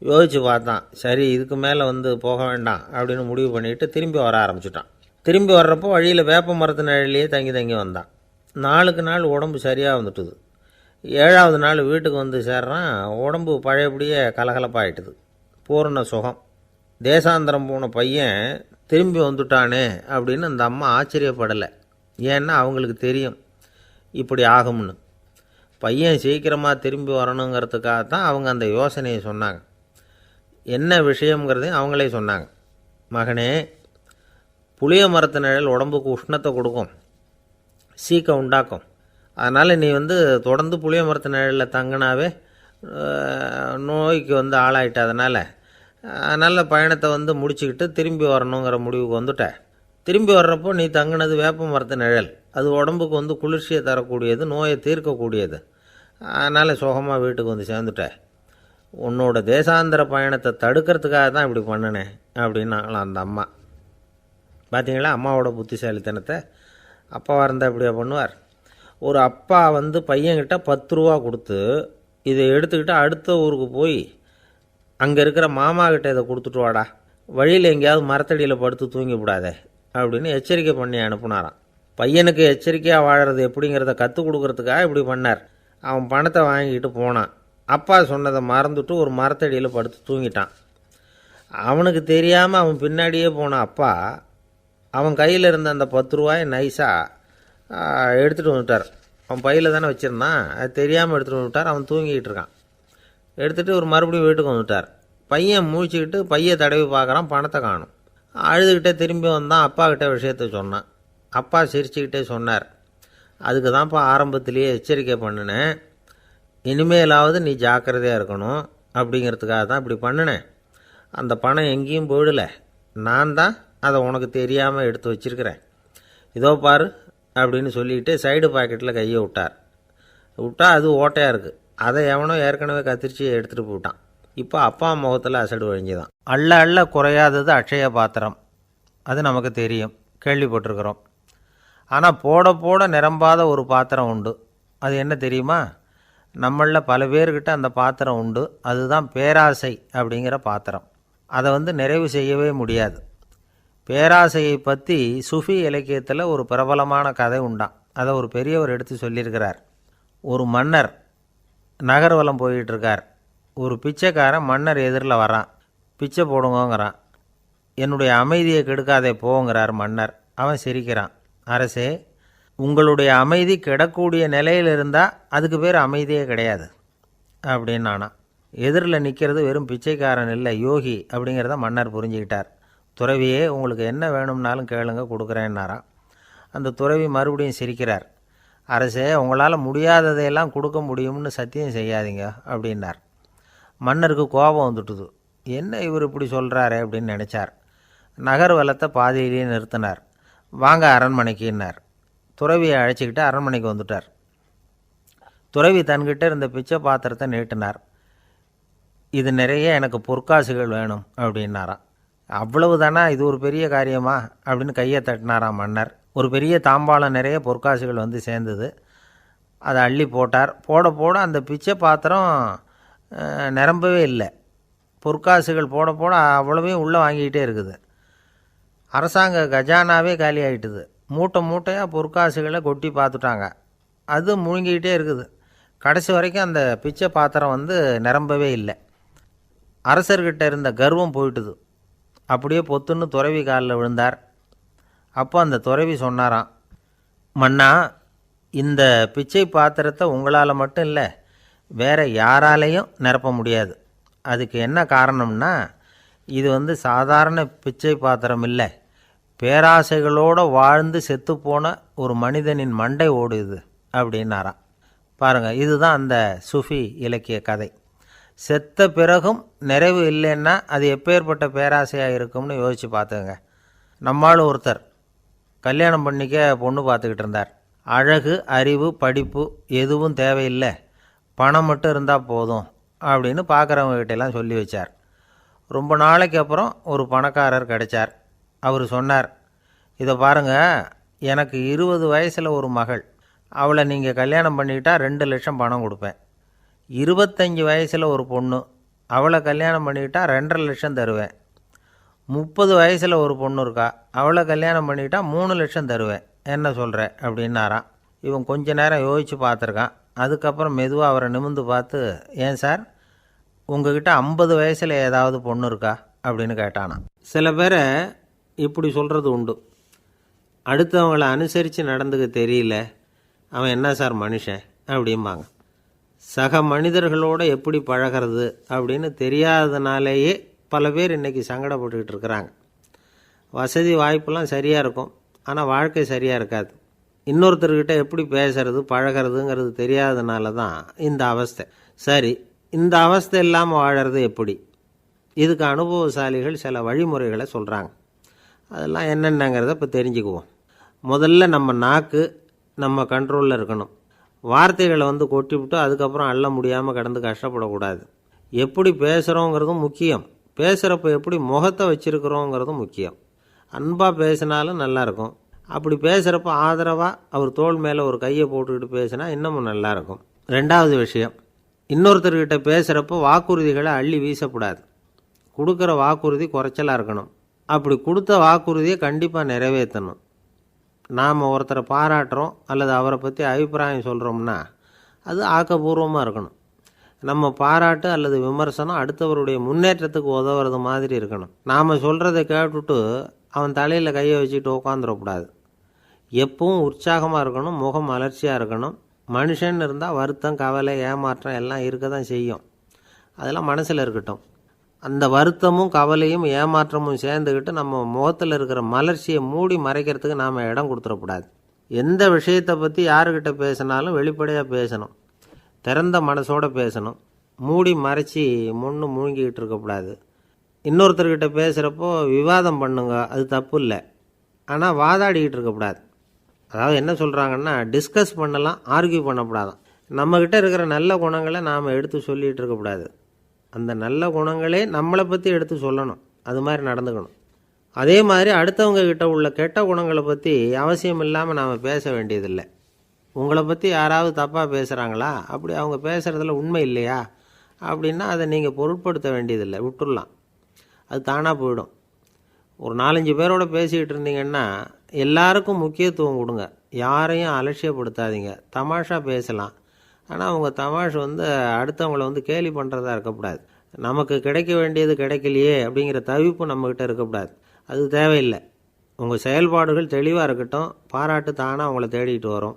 யோசித்து பார்த்தான். சரி, இதுக்கு மேலே வந்து போக வேண்டாம் அப்படின்னு முடிவு பண்ணிவிட்டு திரும்பி வர ஆரம்பிச்சிட்டான். திரும்பி வர்றப்போ வழியில் வேப்ப மரத்து நிழல்லையே தங்கி தங்கி வந்தான். நாளுக்கு நாள் உடம்பு சரியாக வந்துட்டுது. 7ஆவது நாள் வீட்டுக்கு வந்து சேர்றான். உடம்பு பழையபடியே கலகலப்பாயிட்டுது. பூரண சுகம். தேசாந்திரம் போன பையன் திரும்பி வந்துட்டானே அப்படின்னு அந்த அம்மா ஆச்சரியப்படலை. ஏன்னா அவங்களுக்கு தெரியும் இப்படி ஆகும்னு. பையன் சீக்கிரமாக திரும்பி வரணுங்கிறதுக்காக தான் அவங்க அந்த யோசனையை சொன்னாங்க. என்ன விஷயங்கிறதையும் அவங்களே சொன்னாங்க. மகனே, புளிய மரத்து நிழல் உடம்புக்கு உஷ்ணத்தை கொடுக்கும், சீக்கம் உண்டாக்கும். அதனால் நீ வந்து தொடர்ந்து புளிய மரத்து நிழலில் தங்கினாவே நோய்க்கு வந்து ஆளாயிட்ட. அதனால் பயணத்தை வந்து முடிச்சுக்கிட்டு திரும்பி வரணுங்கிற முடிவுக்கு வந்துட்ட. திரும்பி வர்றப்போ நீ தங்கினது வேப்ப மரத்து நிழல். அது உடம்புக்கு வந்து குளிர்ச்சியை தரக்கூடியது, நோயை தீர்க்கக்கூடியது. அதனால் சுகமாக வீட்டுக்கு வந்து சேர்ந்துட்ட. உன்னோட தேசாந்திர பயணத்தை தடுக்கிறதுக்காக தான் இப்படி பண்ணினேன் அப்படின்னாங்களாம் அந்த அம்மா. பார்த்தீங்களா அம்மாவோட புத்திசாலித்தனத்தை? அப்பாவாக இருந்தால் இப்படியா பண்ணுவார்? ஒரு அப்பா வந்து பையன்கிட்ட 10 ரூபா கொடுத்து இதை எடுத்துக்கிட்டு அடுத்த ஊருக்கு போய் அங்கே இருக்கிற மாமா கிட்ட இதை கொடுத்துட்டு வாடா, வழியில் எங்கேயாவது மரத்தடியில் படுத்து தூங்கி விடாதே அப்படின்னு எச்சரிக்கை பண்ணி அனுப்புனாராம். பையனுக்கு எச்சரிக்கையாக வாழறது எப்படிங்கிறத கற்றுக் கொடுக்கறதுக்காக இப்படி பண்ணார். அவன் பணத்தை வாங்கிட்டு போனான். அப்பா சொன்னதை மறந்துட்டு ஒரு மரத்தடியில் படுத்து தூங்கிட்டான். அவனுக்கு தெரியாமல் அவன் பின்னாடியே போன அப்பா அவன் கையில் இருந்த அந்த 10 ரூபாயை நைஸாக எடுத்துகிட்டு வந்துட்டார். அவன் பையில் தானே வச்சுருந்தான், அது தெரியாமல் எடுத்துகிட்டு வந்துட்டார். அவன் தூங்கிக்கிட்டு இருக்கான். எடுத்துகிட்டு ஒரு மறுபடியும் வீட்டுக்கு வந்துட்டார். பையன் முழிச்சுக்கிட்டு பையை தடவி பார்க்குறான், பணத்தை காணும். அழுதுகிட்டே திரும்பி வந்தான். அப்பா கிட்டே விஷயத்த சொன்னான். அப்பா சிரிச்சுக்கிட்டே சொன்னார், அதுக்கு தான்ப்பா ஆரம்பத்திலேயே எச்சரிக்கை பண்ணினேன், இனிமேலாவது நீ ஜாக்கிரதையாக இருக்கணும் அப்படிங்கிறதுக்காக தான் இப்படி பண்ணினேன். அந்த பணம் எங்கேயும் போயிடலை, நான் தான் அதை உனக்கு தெரியாமல் எடுத்து வச்சிருக்கிறேன். இதோ பாரு அப்படின்னு சொல்லிட்டு சைடு பாக்கெட்டில் கையை விட்டா அது ஓட்டையாக இருக்குது. அதை எவனோ ஏற்கனவே கத்திரிச்சு எடுத்துகிட்டு போட்டான். இப்போ அப்பா முகத்தில் அசடு வழிஞ்சுதான். அள்ள அள்ள குறையாதது அட்சய பாத்திரம், அது நமக்கு தெரியும், கேள்விப்பட்டிருக்கிறோம். ஆனால் போட போட நிரம்பாத ஒரு பாத்திரம் உண்டு. அது என்ன தெரியுமா? நம்மளில் பல பேர்கிட்ட அந்த பாத்திரம் உண்டு. அதுதான் பேராசை அப்படிங்கிற பாத்திரம். அதை நிறைவு செய்யவே முடியாது. பேராசையை பற்றி சுஃபி இலக்கியத்தில் ஒரு பிரபலமான கதை உண்டான். அதை ஒரு பெரியவர் எடுத்து சொல்லியிருக்கிறார். ஒரு மன்னர் நகர்வலம் போயிட்டுருக்கார். ஒரு பிச்சைக்காரன் மன்னர் எதிரில் வரான். பிச்சை போடுங்கோங்கிறான். என்னுடைய அமைதியை கெடுக்காதே போங்கிறார் மன்னர். அவன் சிரிக்கிறான். அரசே, உங்களுடைய அமைதி கெடக்கூடிய நிலையில் இருந்தால் அதுக்கு பேர் அமைதியே கிடையாது அப்படின்னு நானா. எதிரில் நிற்கிறது வெறும் பிச்சைக்காரன் இல்லை, யோகி அப்படிங்கிறத மன்னர் புரிஞ்சுக்கிட்டார். துறவியே, உங்களுக்கு என்ன வேணும்னாலும் கேளுங்க, கொடுக்குறேன்னாராம். அந்த துறவி மறுபடியும் சிரிக்கிறார். அரசே, உங்களால் முடியாததையெல்லாம் கொடுக்க முடியும்னு சத்தியம் செய்யாதீங்க அப்படின்னார். மன்னருக்கு கோபம் வந்துட்டுது. என்ன இவர் இப்படி சொல்கிறாரே அப்படின்னு நினச்சார். நகர்வலத்தை பாதியிலேயே நிறுத்தினார். வாங்க அரண்மனைக்குன்னார். துறவியை அழைச்சிக்கிட்டு அரண்மனைக்கு வந்துட்டார். துறவி தன்கிட்ட இருந்த பிச்சை பாத்திரத்தை நீட்டினார். இது நிறைய எனக்கு பொற்காசுகள் வேணும் அப்படின்னாராம். அவ்வளவு தானா, இது ஒரு பெரிய காரியமா அப்படின்னு கையை தட்டினாராம் மன்னர். ஒரு பெரிய தாம்பாளம் நிறைய பொற்காசுகள் வந்து சேர்ந்தது. அதை அள்ளி போட்டார். போட போட அந்த பிச்சை பாத்திரம் நிரம்பவே இல்லை. பொற்காசுகள் போட போட அவ்வளவையும் உள்ளே வாங்கிக்கிட்டே இருக்குது. அரசாங்க கஜானாவே காலி ஆகிட்டுது. மூட்டை மூட்டையாக பொற்காசுகளை கொட்டி பார்த்துட்டாங்க. அது முழுங்கிக்கிட்டே இருக்குது. கடைசி வரைக்கும் அந்த பிச்சை பாத்திரம் நிரம்பவே இல்லை. அரசர்கிட்ட இருந்த கர்வம் போயிட்டுது. அப்படியே பொத்துன்னு துறவி காலில் விழுந்தார். அப்போ அந்த துறவி சொன்னாராம், மன்னா, இந்த பிச்சை பாத்திரத்தை உங்களால் மட்டும் இல்லை, வேறு யாராலையும் நிரப்ப முடியாது. அதுக்கு என்ன காரணம்னா, இது சாதாரண பிச்சை பாத்திரம் இல்லை, பேராசைகளோடு வாழ்ந்து செத்துப்போன ஒரு மனிதனின் மண்டை ஓடுது அப்படின்னாராம். பாருங்கள், இதுதான் அந்த சுஃபி இலக்கிய கதை. செத்த பிறகும் நிறைவு இல்லைன்னா அது எப்பேற்பட்ட பேராசையாக இருக்கும்னு யோசித்து பார்த்துங்க. நம்மால் ஒருத்தர் கல்யாணம் பண்ணிக்க பொண்ணு பார்த்துக்கிட்டு இருந்தார். அழகு, அறிவு, படிப்பு எதுவும் தேவையில்லை, பணம் மட்டும் இருந்தால் போதும் அப்படின்னு பார்க்குறவங்ககிட்டெல்லாம் சொல்லி வச்சார். ரொம்ப நாளைக்கு அப்புறம் ஒரு பணக்காரர் கிடைச்சார். அவர் சொன்னார், இதை பாருங்கள், எனக்கு 20 வயசில் ஒரு மகள், அவளை நீங்கள் கல்யாணம் பண்ணிக்கிட்டா 2 லட்சம் பணம் கொடுப்பேன். 25 வயசில் ஒரு பொண்ணு, அவளை கல்யாணம் பண்ணிக்கிட்டா 2.5 லட்சம் தருவேன். 30 வயசில் ஒரு பொண்ணு இருக்கா, அவளை கல்யாணம் பண்ணிக்கிட்டா 3 லட்சம் தருவேன். என்ன சொல்கிற அப்படின்னாராம். இவன் கொஞ்ச நேரம் யோசித்து பார்த்துருக்கான். அதுக்கப்புறம் மெதுவாக அவரை நிமிர்ந்து பார்த்து, ஏன் சார், உங்ககிட்ட 50 வயசில் ஏதாவது பொண்ணு இருக்கா அப்படின்னு கேட்டானான். சில பேரை இப்படி சொல்கிறது உண்டு. அடுத்தவங்களை அனுசரித்து நடந்துக்க தெரியல, அவன் என்ன சார் மனுஷன் அப்படிம்பாங்க. சக மனிதர்களோடு எப்படி பழகிறது அப்படின்னு தெரியாததுனாலேயே பல பேர் இன்றைக்கி சங்கடப்பட்டுக்கிட்டு இருக்கிறாங்க. வசதி வாய்ப்பெல்லாம் சரியாக இருக்கும், ஆனால் வாழ்க்கை சரியாக இருக்காது. இன்னொருத்தர்கிட்ட எப்படி பேசுறது பழகிறதுங்கிறது தெரியாததுனால தான் இந்த அவஸ்தை. சரி, இந்த அவஸ்தை இல்லாமல் வாழறது எப்படி? இதுக்கு அனுபவசாலிகள் சில வழிமுறைகளை சொல்கிறாங்க. அதெல்லாம் என்னென்னங்கிறத இப்போ தெரிஞ்சுக்குவோம். முதல்ல நம்ம நாக்கு நம்ம கண்ட்ரோலில் இருக்கணும். வார்த்தைகளை கொட்டிவிட்டு அதுக்கப்புறம் அள்ள முடியாமல் கடந்து கஷ்டப்படக்கூடாது. எப்படி பேசுகிறோங்கிறதும் முக்கியம், பேசுகிறப்ப எப்படி முகத்தை வச்சுருக்கிறோங்கிறதும் முக்கியம். அன்பாக பேசினாலும் நல்லாயிருக்கும். அப்படி பேசுகிறப்ப ஆதரவாக அவர் தோள் மேலே ஒரு கையை போட்டுக்கிட்டு பேசினா இன்னமும் நல்லாயிருக்கும். 2வது விஷயம், இன்னொருத்தர்கிட்ட பேசுகிறப்போ வாக்குறுதிகளை அள்ளி வீசக்கூடாது. கொடுக்குற வாக்குறுதி குறைச்சலாக இருக்கணும். அப்படி கொடுத்த வாக்குறுதியை கண்டிப்பாக நிறைவேற்றணும். நாம் ஒருத்தரை பாராட்டுறோம் அல்லது அவரை பற்றி அபிப்பிராயம் சொல்கிறோம்னா அது ஆக்கப்பூர்வமாக இருக்கணும். நம்ம பாராட்டு அல்லது விமர்சனம் அடுத்தவருடைய முன்னேற்றத்துக்கு உதவுறது மாதிரி இருக்கணும். நாம் சொல்கிறத கேட்டுட்டு அவன் தலையில் கையை வச்சுக்கிட்டு உட்காந்துடக்கூடாது. எப்பவும் உற்சாகமாக இருக்கணும், முகம் மலர்ச்சியாக இருக்கணும். மனுஷன் இருந்தால் வருத்தம், கவலை, ஏமாற்றம் எல்லாம் இருக்க தான் செய்யும். அதெல்லாம் மனசில் இருக்கட்டும். அந்த வருத்தமும் கவலையும் ஏமாற்றமும் சேர்ந்துக்கிட்டு நம்ம முகத்தில் இருக்கிற மலர்ச்சியை மூடி மறைக்கிறதுக்கு நாம் இடம் கொடுத்துடக்கூடாது. எந்த விஷயத்தை பற்றி யாருக்கிட்ட பேசினாலும் வெளிப்படையாக பேசணும், திறந்த மனசோடு பேசணும். மூடி மறைச்சி முன்னு மூழ்கிக்கிட்டு இருக்கக்கூடாது. இன்னொருத்தர்கிட்ட பேசுகிறப்போ விவாதம் பண்ணுங்க, அது தப்பு இல்லை. ஆனால் வாதாடிக்கிட்டு இருக்கக்கூடாது. அதாவது என்ன சொல்கிறாங்கன்னா, டிஸ்கஸ் பண்ணலாம், ஆர்கியூ பண்ணக்கூடாதான். நம்மக்கிட்ட இருக்கிற நல்ல குணங்களை நாம் எடுத்து சொல்லிகிட்டு இருக்கக்கூடாது. அந்த நல்ல குணங்களே நம்மளை பற்றி எடுத்து சொல்லணும். அது மாதிரி நடந்துக்கணும். அதே மாதிரி அடுத்தவங்க கிட்ட உள்ள கெட்ட குணங்களை பற்றி அவசியம் இல்லாமல் நாம் பேச வேண்டியதில்லை. உங்களை பற்றி யாராவது தப்பாக பேசுகிறாங்களா, அப்படி அவங்க பேசுகிறதுல உண்மை இல்லையா அப்படின்னா அதை நீங்கள் பொருட்படுத்த வேண்டியதில்லை, விட்டுடலாம். அது தானாக போயிடும். ஒரு 4-5 பேரோட பேசிக்கிட்டு இருந்தீங்கன்னா எல்லாருக்கும் முக்கியத்துவம் கொடுங்க. யாரையும் அலட்சியப்படுத்தாதீங்க. தமாஷா பேசலாம், ஆனால் அவங்க தமாஷ் அடுத்தவங்கள கேலி பண்ணுறதா இருக்கக்கூடாது. நமக்கு கிடைக்க வேண்டியது கிடைக்கலையே அப்படிங்கிற தவிப்பு நம்மக்கிட்ட இருக்கக்கூடாது. அது தேவையில்லை. உங்கள் செயல்பாடுகள் தெளிவாக இருக்கட்டும். பாராட்டு தானாக அவங்கள தேடிட்டு வரும்.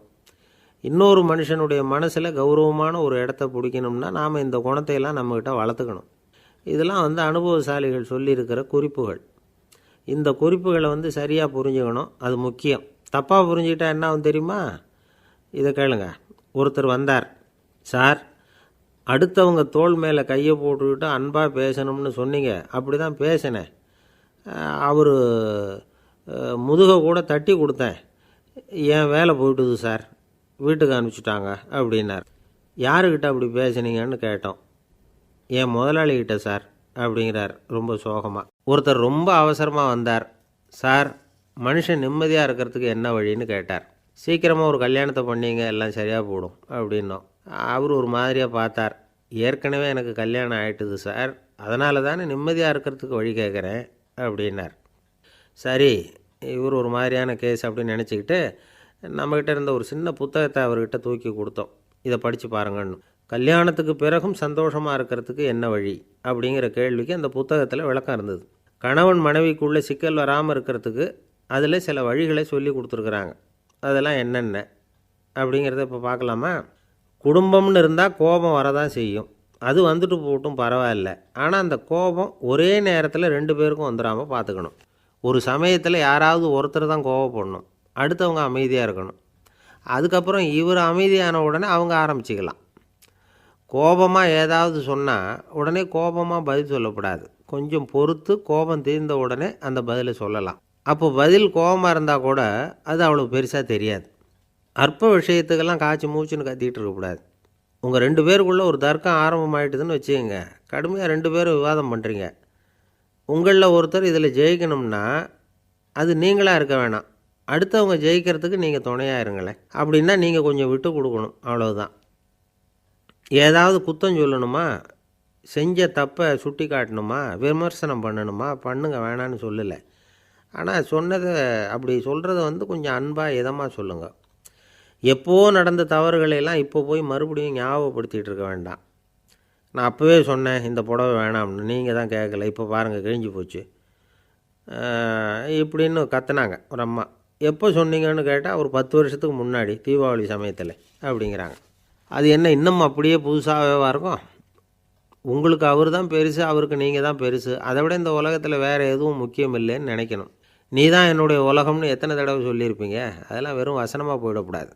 இன்னொரு மனுஷனுடைய மனசில் கௌரவமான ஒரு இடத்த பிடிக்கணும்னா நாம் இந்த குணத்தையெல்லாம் நம்மக்கிட்ட வளர்த்துக்கணும். இதெல்லாம் அனுபவசாலிகள் சொல்லியிருக்கிற குறிப்புகள். இந்த குறிப்புகளை சரியாக புரிஞ்சுக்கணும். அது முக்கியம். தப்பாக புரிஞ்சுக்கிட்டா என்ன ஆகும் தெரியுமா? இதை கேளுங்க. ஒருத்தர் வந்தார். சார், அடுத்தவங்க தோள் மேலே கையை போட்டுக்கிட்டு அன்பாக பேசணும்னு சொன்னீங்க. அப்படி தான் பேசினேன். அவர் முதுகை கூட தட்டி கொடுத்தேன். என் வேலை போயிட்டுது சார், வீட்டுக்கு அனுப்பிச்சிட்டாங்க அப்படின்னார். யாருக்கிட்ட அப்படி பேசுனீங்கன்னு கேட்டோம். என் முதலாளிகிட்ட சார் அப்படிங்கிறார் ரொம்ப சோகமாக. ஒருத்தர் ரொம்ப அவசரமாக வந்தார். சார், மனுஷன் நிம்மதியாக இருக்கிறதுக்கு என்ன வழின்னு கேட்டார். சீக்கிரமாக ஒரு கல்யாணத்தை பண்ணிங்க, எல்லாம் சரியாக போடும் அப்படின்னோம். அவர் ஒரு மாதிரியாக பார்த்தார். ஏற்கனவே எனக்கு கல்யாணம் ஆகிட்டுது சார், அதனால தானே நிம்மதியாக இருக்கிறதுக்கு வழி கேட்குறேன் அப்படின்னார். சரி, இவர் ஒரு மாதிரியான கேஸ் அப்படின்னு நினச்சிக்கிட்டு நம்மக்கிட்ட இருந்த ஒரு சின்ன புத்தகத்தை அவர்கிட்ட தூக்கி கொடுத்தோம். இதை படித்து பாருங்கன்னு. கல்யாணத்துக்கு பிறகும் சந்தோஷமாக இருக்கிறதுக்கு என்ன வழி அப்படிங்கிற கேள்விக்கு அந்த புத்தகத்தில் விளக்கம் இருந்தது. கணவன் மனைவிக்குள்ளே சிக்கல் வராமல் இருக்கிறதுக்கு அதில் சில வழிகளை சொல்லி கொடுத்துருக்குறாங்க. அதெல்லாம் என்னென்ன அப்படிங்கிறத இப்போ பார்க்கலாமா? குடும்பம்னு இருந்தால் கோபம் வரதான் செய்யும். அது வந்துட்டு போகட்டும், பரவாயில்ல. ஆனால் அந்த கோபம் ஒரே நேரத்தில் 2 பேருக்கும் வந்துடாமல் பார்த்துக்கணும். ஒரு சமயத்தில் யாராவது ஒருத்தர் தான் கோபப்படணும், அடுத்தவங்க அமைதியாக இருக்கணும். அதுக்கப்புறம் இவர் அமைதியான உடனே அவங்க ஆரம்பிச்சிக்கலாம். கோபமாக ஏதாவது சொன்னால் உடனே கோபமாக பதில் சொல்லக்கூடாது. கொஞ்சம் பொறுத்து கோபம் தீர்ந்த உடனே அந்த பதிலை சொல்லலாம். அப்போ பதில் கோபமாக இருந்தால் கூட அது அவ்வளோ பெருசாக தெரியாது. அற்ப விஷயத்துக்கெல்லாம் காய்ச்சி மூச்சுன்னு கத்திக்கிட்டு இருக்கக்கூடாது. உங்கள் 2 பேருக்குள்ளே ஒரு தர்க்கம் ஆரம்பமாயிட்டுதுன்னு வச்சுக்கோங்க. கடுமையாக 2 பேரும் விவாதம் பண்ணுறீங்க. உங்களில் ஒருத்தர் இதில் ஜெயிக்கணும்னா அது நீங்களாக இருக்க வேணாம், அடுத்தவங்க ஜெயிக்கிறதுக்கு நீங்கள் துணையாக இருங்களேன். அப்படின்னா நீங்கள் கொஞ்சம் விட்டு கொடுக்கணும், அவ்வளவுதான். ஏதாவது குத்தம் சொல்லணுமா, செஞ்ச தப்பை சுட்டி காட்டணுமா, விமர்சனம் பண்ணணுமா, பண்ணுங்க, வேணான்னு சொல்லலை. ஆனால் சொன்னதை அப்படி சொல்கிறத கொஞ்சம் அன்பாக இதமாக சொல்லுங்கள். எப்போது நடந்த தவறுகளையெல்லாம் இப்போ போய் மறுபடியும் ஞாபகப்படுத்திகிட்டு இருக்க வேண்டாம். நான் அப்போவே சொன்னேன் இந்த புடவை வேணாம்னு, நீங்கள் தான் கேட்கல, இப்போ பாருங்கள் கிழிஞ்சு போச்சு இப்படின்னு கத்துனாங்க ஒரு அம்மா. எப்போ சொன்னீங்கன்னு கேட்டால் ஒரு 10 வருஷத்துக்கு முன்னாடி தீபாவளி சமயத்தில் அப்படிங்கிறாங்க. அது என்ன இன்னும் அப்படியே புதுசாகவே இருக்கும்? உங்களுக்கு அவர் தான் பெருசு, அவருக்கு நீங்கள் தான் பெருசு. அதை விட இந்த உலகத்தில் வேறு எதுவும் முக்கியம் இல்லைன்னு நினைக்கணும். நீ தான் என்னுடைய உலகம்னு எத்தனை தடவை சொல்லியிருப்பீங்க? அதெல்லாம் வெறும் வசனமாக போயிடக்கூடாது.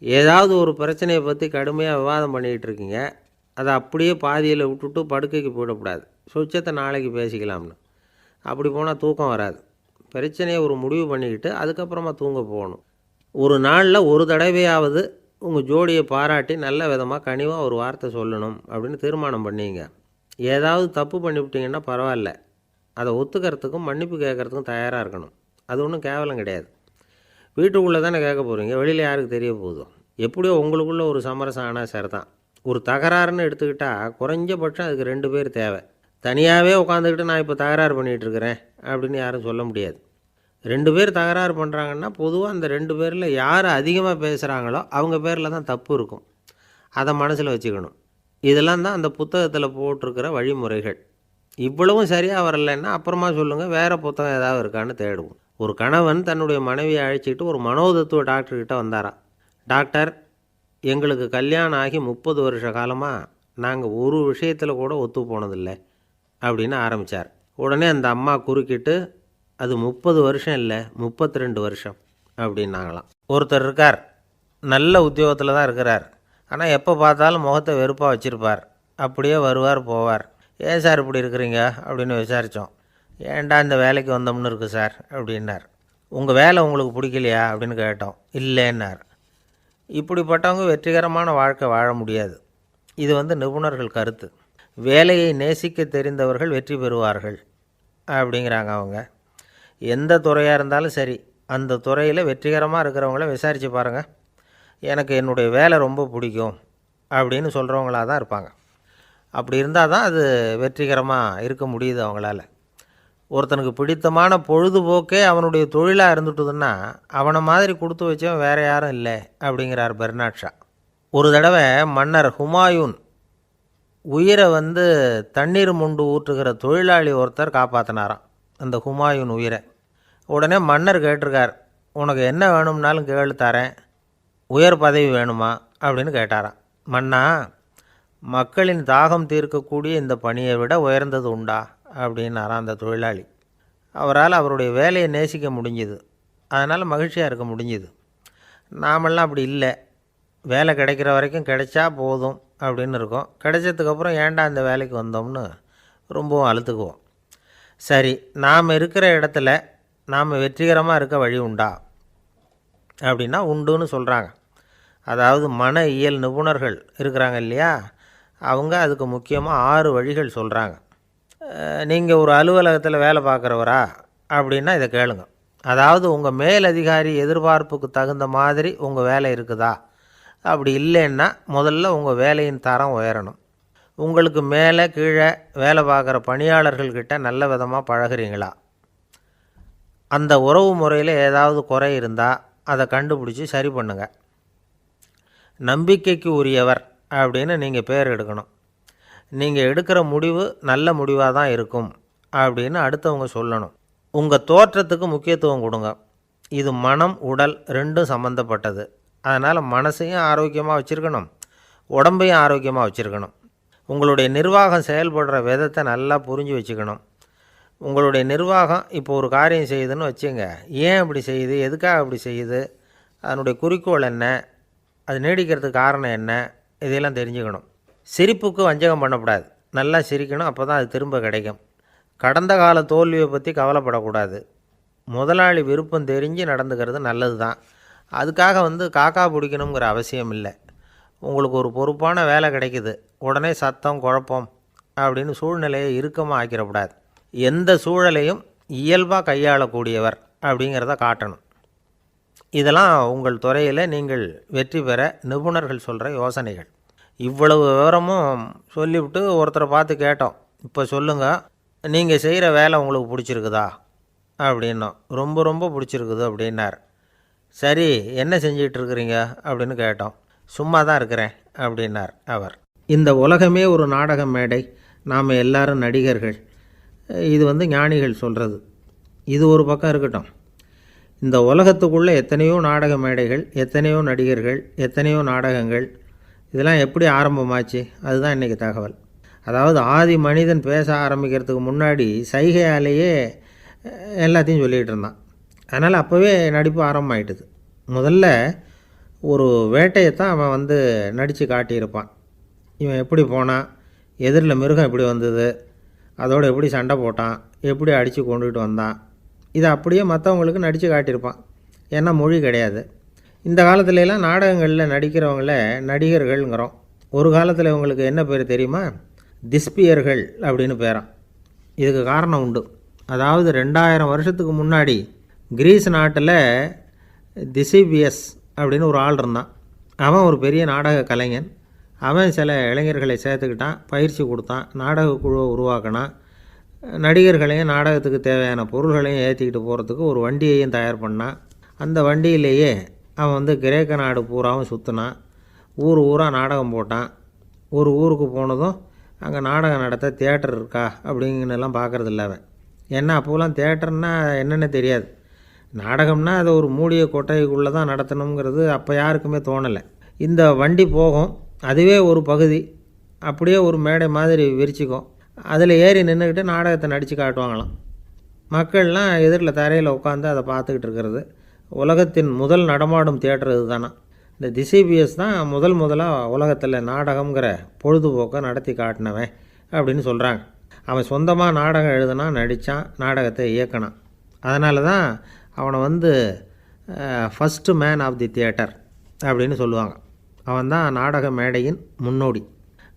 ஏதாவது ஒரு பிரச்சனையை பற்றி கடுமையாக விவாதம் பண்ணிக்கிட்டு இருக்கீங்க, அதை அப்படியே பாதியில் விட்டுட்டு படுக்கைக்கு போயிடக்கூடாது. சொச்சத்தை நாளைக்கு பேசிக்கலாம்னு. அப்படி போனால் தூக்கம் வராது. பிரச்சனையை ஒரு முடிவு பண்ணிக்கிட்டு அதுக்கப்புறமா தூங்க போகணும். ஒரு நாளில் ஒரு தடவையாவது உங்கள் ஜோடியை பாராட்டி நல்ல விதமாக கனிவாக ஒரு வார்த்தை சொல்லணும் அப்படின்னு தீர்மானம் பண்ணிங்க. ஏதாவது தப்பு பண்ணிவிட்டிங்கன்னா பரவாயில்ல, அதை ஒத்துக்கிறதுக்கும் மன்னிப்பு கேட்குறதுக்கும் தயாராக இருக்கணும். அது ஒன்றும் கேவலம் கிடையாது. வீட்டுக்குள்ளே தானே கேட்க போகிறீங்க, வெளியில் யாருக்கு தெரிய போகுதோ? எப்படியோ உங்களுக்குள்ளே ஒரு சமரசம் ஆனால் சரி தான். ஒரு தகராறுன்னு எடுத்துக்கிட்டால் குறைஞ்சபட்சம் அதுக்கு 2 பேர் தேவை. தனியாகவே உட்காந்துக்கிட்டு நான் இப்போ தகராறு பண்ணிகிட்ருக்கிறேன் அப்படின்னு யாரும் சொல்ல முடியாது. 2 பேர் தகராறு பண்ணுறாங்கன்னா பொதுவாக அந்த 2 பேரில் யார் அதிகமாக பேசுகிறாங்களோ அவங்க பேரில் தான் தப்பு இருக்கும். அதை மனசில் வச்சுக்கணும். இதெல்லாம் தான் அந்த புத்தகத்தில் போட்டிருக்கிற வழிமுறைகள். இவ்வளவும் சரியாக வரலைன்னா அப்புறமா சொல்லுங்கள், வேறு புத்தகம் ஏதாவது இருக்கான்னு தேடுவோம். ஒரு கணவன் தன்னுடைய மனைவியை அழைச்சிட்டு ஒரு மனோதத்துவ டாக்டர்கிட்ட வந்தாராம். டாக்டர், எங்களுக்கு கல்யாணம் ஆகி 30 வருஷ காலமாக நாங்கள் ஒரு விஷயத்தில் கூட ஒத்து போனதில்லை அப்படின்னு ஆரம்பித்தார். உடனே அந்த அம்மா குறுக்கிட்டு, அது 30 வருஷம் இல்லை 32 வருஷம் அப்படின்னாங்களாம். ஒருத்தர் இருக்கார், நல்ல உத்தியோகத்தில் தான் இருக்கிறார். ஆனால் எப்போ பார்த்தாலும் முகத்தை வெறுப்பாக வச்சுருப்பார். அப்படியே வருவார் போவார். ஏன் சார் இப்படி இருக்கிறீங்க அப்படின்னு விசாரித்தோம். ஏன்டா இந்த வேலைக்கு வந்தோம்னு இருக்குது சார் அப்படின்னார். உங்கள் வேலை உங்களுக்கு பிடிக்கலையா அப்படின்னு கேட்டோம். இல்லைன்னார். இப்படிப்பட்டவங்க வெற்றிகரமான வாழ்க்கை வாழ முடியாது. இது நிபுணர்கள் கருத்து. வேலையை நேசிக்க தெரிந்தவர்கள் வெற்றி பெறுவார்கள் அப்படிங்கிறாங்க அவங்க. எந்த துறையாக இருந்தாலும் சரி, அந்த துறையில் வெற்றிகரமாக இருக்கிறவங்கள விசாரித்து பாருங்கள். எனக்கு என்னுடைய வேலை ரொம்ப பிடிக்கும் அப்படின்னு சொல்கிறவங்களாக தான் இருப்பாங்க. அப்படி இருந்தால் தான் அது வெற்றிகரமாக இருக்க முடியுது அவங்களால. ஒருத்தனுக்கு பிடித்தமான பொழுதுபோக்கே அவனுடைய தொழிலாக இருந்துட்டுதுன்னா அவனை மாதிரி கொடுத்து வச்சவன் வேறு யாரும் இல்லை அப்படிங்கிறார் பெர்னாட் ஷா. ஒரு தடவை மன்னர் ஹுமாயூன் உயிரை தண்ணீர் மொண்டு ஊற்றுகிற தொழிலாளி ஒருத்தர் காப்பாற்றினாராம் அந்த ஹுமாயூன் உயிரை. உடனே மன்னர் கேட்டிருக்கார், உனக்கு என்ன வேணும்னாலும் கேளு தரேன், உயர் பதவி வேணுமா அப்படின்னு கேட்டாராம். மன்னா, மக்களின் தாகம் தீர்க்கக்கூடிய இந்த பணியை விட உயர்ந்தது உண்டா அப்படின்னாராம் அந்த தொழிலாளி. அவரால் அவருடைய வேலையை நேசிக்க முடிஞ்சுது, அதனால் மகிழ்ச்சியாக இருக்க முடிஞ்சுது. நாமெல்லாம் அப்படி இல்லை. வேலை கிடைக்கிற வரைக்கும் கிடைச்சா போதும் அப்படின்னு இருக்கோம். கிடைச்சதுக்கப்புறம் ஏன்டா இந்த வேலைக்கு வந்தோம்னு ரொம்பவும் அழுத்துக்குவோம். சரி, நாம் இருக்கிற இடத்துல நாம் வெற்றிகரமாக இருக்க வழி உண்டா அப்படின்னா உண்டுன்னு சொல்கிறாங்க. அதாவது மன இயல் நிபுணர்கள் இருக்கிறாங்க இல்லையா, அவங்க அதுக்கு முக்கியமாக 6 வழிகள் சொல்கிறாங்க. நீங்கள் ஒரு அலுவலகத்தில் வேலை பார்க்குறவரா அப்படின்னா இதை கேளுங்க. அதாவது உங்கள் மேலதிகாரி எதிர்பார்ப்புக்கு தகுந்த மாதிரி உங்கள் வேலை இருக்குதா? அப்படி இல்லைன்னா முதல்ல உங்கள் வேலையின் தரம் உயரணும். உங்களுக்கு மேலே கீழே வேலை பார்க்குற பணியாளர்கள்கிட்ட நல்ல விதமாக பழகிறீங்களா? அந்த உறவு முறையில் ஏதாவது குறை இருந்தால் அதை கண்டுபிடிச்சி சரி பண்ணுங்கள். நம்பிக்கைக்கு உரியவர் அப்படின்னு நீங்கள் பேர் எடுக்கணும். நீங்கள் எடுக்கிற முடிவு நல்ல முடிவாக தான் இருக்கும் அப்படின்னு அடுத்தவங்க சொல்லணும். உங்கள் தோற்றத்துக்கு முக்கியத்துவம் கொடுங்க. இது மனம் உடல் ரெண்டும் சம்மந்தப்பட்டது. அதனால் மனசையும் ஆரோக்கியமாக வச்சுருக்கணும், உடம்பையும் ஆரோக்கியமாக வச்சுருக்கணும். உங்களுடைய நிர்வாகம் செயல்படுற விதத்தை நல்லா புரிஞ்சு வச்சுக்கணும். உங்களுடைய நிர்வாகம் இப்போ ஒரு காரியம் செய்யுதுன்னு வச்சுங்க, ஏன் அப்படி செய்யுது, எதுக்காக அப்படி செய்யுது, அதனுடைய குறிக்கோள் என்ன, அது நீடிக்கிறதுக்கு காரணம் என்ன, இதையெல்லாம் தெரிஞ்சுக்கணும். சிரிப்புக்கு வஞ்சகம் பண்ணக்கூடாது. நல்லா சிரிக்கணும், அப்போ தான் அது திரும்ப கிடைக்கும். கடந்த கால தோல்வியை பற்றி கவலைப்படக்கூடாது. முதலாளி விருப்பம் தெரிஞ்சு நடந்துக்கிறது நல்லது தான். அதுக்காக காக்கா பிடிக்கணுங்கிற அவசியம் இல்லை. உங்களுக்கு ஒரு பொறுப்பான வேலை கிடைக்குது, உடனே சத்தம் குழப்பம் அப்படின்னு சூழ்நிலையை இறுக்கமாக ஆக்கிடக்கூடாது. எந்த சூழலையும் இயல்பாக கையாளக்கூடியவர் அப்படிங்கிறத காட்டணும். இதெல்லாம் உங்கள் துறையில் நீங்கள் வெற்றி பெற நிபுணர்கள் சொல்கிற யோசனைகள். இவ்வளவு விவரமும் சொல்லிவிட்டு ஒருத்தரை பார்த்து கேட்டோம், இப்போ சொல்லுங்கள், நீங்கள் செய்கிற வேலை உங்களுக்கு பிடிச்சிருக்குதா அப்படின்னோம். ரொம்ப ரொம்ப பிடிச்சிருக்குது அப்படின்னார். சரி, என்ன செஞ்சிகிட்டு இருக்கிறீங்க அப்படின்னு கேட்டோம். சும்மா தான் இருக்கிறேன் அப்படின்னார் அவர். இந்த உலகமே ஒரு நாடக மேடை, நாம் எல்லாரும் நடிகர்கள். இது ஞானிகள் சொல்கிறது. இது ஒரு பக்கம் இருக்கட்டும். இந்த உலகத்துக்குள்ளே எத்தனையோ நாடக மேடைகள், எத்தனையோ நடிகர்கள், எத்தனையோ நாடகங்கள், இதெல்லாம் எப்படி ஆரம்பமாச்சு? அதுதான் இன்றைக்கி தகவல். அதாவது ஆதி மனிதன் பேச ஆரம்பிக்கிறதுக்கு முன்னாடி சைகையாலேயே எல்லாத்தையும் சொல்லிகிட்டு இருந்தான். அதனால் அப்போவே நடிப்பு ஆரம்பமாயிட்டுது. முதல்ல ஒரு வேட்டையைத்தான் அவன் நடித்து காட்டியிருப்பான். இவன் எப்படி போனான், எதிரில் மிருகம் எப்படி வந்தது, அதோடு எப்படி சண்டை போட்டான், எப்படி அடித்து கொண்டுகிட்டு வந்தான், இதை அப்படியே மற்றவங்களுக்கு நடித்து காட்டியிருப்பான். ஏன்னா மொழி கிடையாது. இந்த காலத்துலலாம் நாடகங்களில் நடிக்கிறவங்கள நடிகர்கள்ங்கிறோம். ஒரு காலத்தில் இவங்களுக்கு என்ன பேர் தெரியுமா? திஸ்பியர்கள் அப்படின்னு பேரான். இதுக்கு காரணம் உண்டு. அதாவது 2000 வருஷத்துக்கு முன்னாடி கிரீஸ் நாட்டில் திசிபியஸ் அப்படின்னு ஒரு ஆள் இருந்தான். அவன் ஒரு பெரிய நாடக கலைஞன். அவன் சில இளைஞர்களை சேர்த்துக்கிட்டான், பயிற்சி கொடுத்தான், நாடக குழுவை உருவாக்கினான். நடிகர்களையும் நாடகத்துக்கு தேவையான பொருள்களையும் ஏற்றிக்கிட்டு போகிறதுக்கு ஒரு வண்டியையும் தயார் பண்ணான். அந்த வண்டியிலேயே அவன் கிரேக்க நாடு பூராவும் சுற்றினான். ஊர் ஊராக நாடகம் போட்டான். ஒரு ஊருக்கு போனதும் அங்கே நாடகம் நடத்த தியேட்டர் இருக்கா அப்படிங்கன்னெல்லாம் பார்க்குறதில்ல அவன். ஏன்னா அப்போலாம் தியேட்டர்னா என்னென்ன தெரியாது. நாடகம்னா அதை ஒரு மூடிய கொட்டைக்குள்ளே தான் நடத்தணுங்கிறது அப்போ யாருக்குமே தோணலை. இந்த வண்டி போகும், அதுவே ஒரு பகுதி, அப்படியே ஒரு மேடை மாதிரி விரிச்சிக்கும். அதில் ஏறி நின்றுக்கிட்டு நாடகத்தை நடித்து காட்டுவாங்களாம். மக்கள்லாம் எதிரில் தரையில் உட்காந்து அதை பார்த்துக்கிட்டு இருக்கிறது. உலகத்தின் முதல் நடமாடும் தியேட்டர் இது தானே. இந்த திசிபிஎஸ் தான் முதலாக உலகத்தில் நாடகங்கிற பொழுதுபோக்கை நடத்தி காட்டினவன் அப்படின்னு சொல்கிறாங்க. அவன் சொந்தமாக நாடகம் எழுதுனா, நடித்தான், நாடகத்தை இயக்கினான். அதனால தான் அவனை வந்து first man of the theatre அப்படின்னு சொல்லுவாங்க. அவன் தான் நாடக மேடையின் முன்னோடி.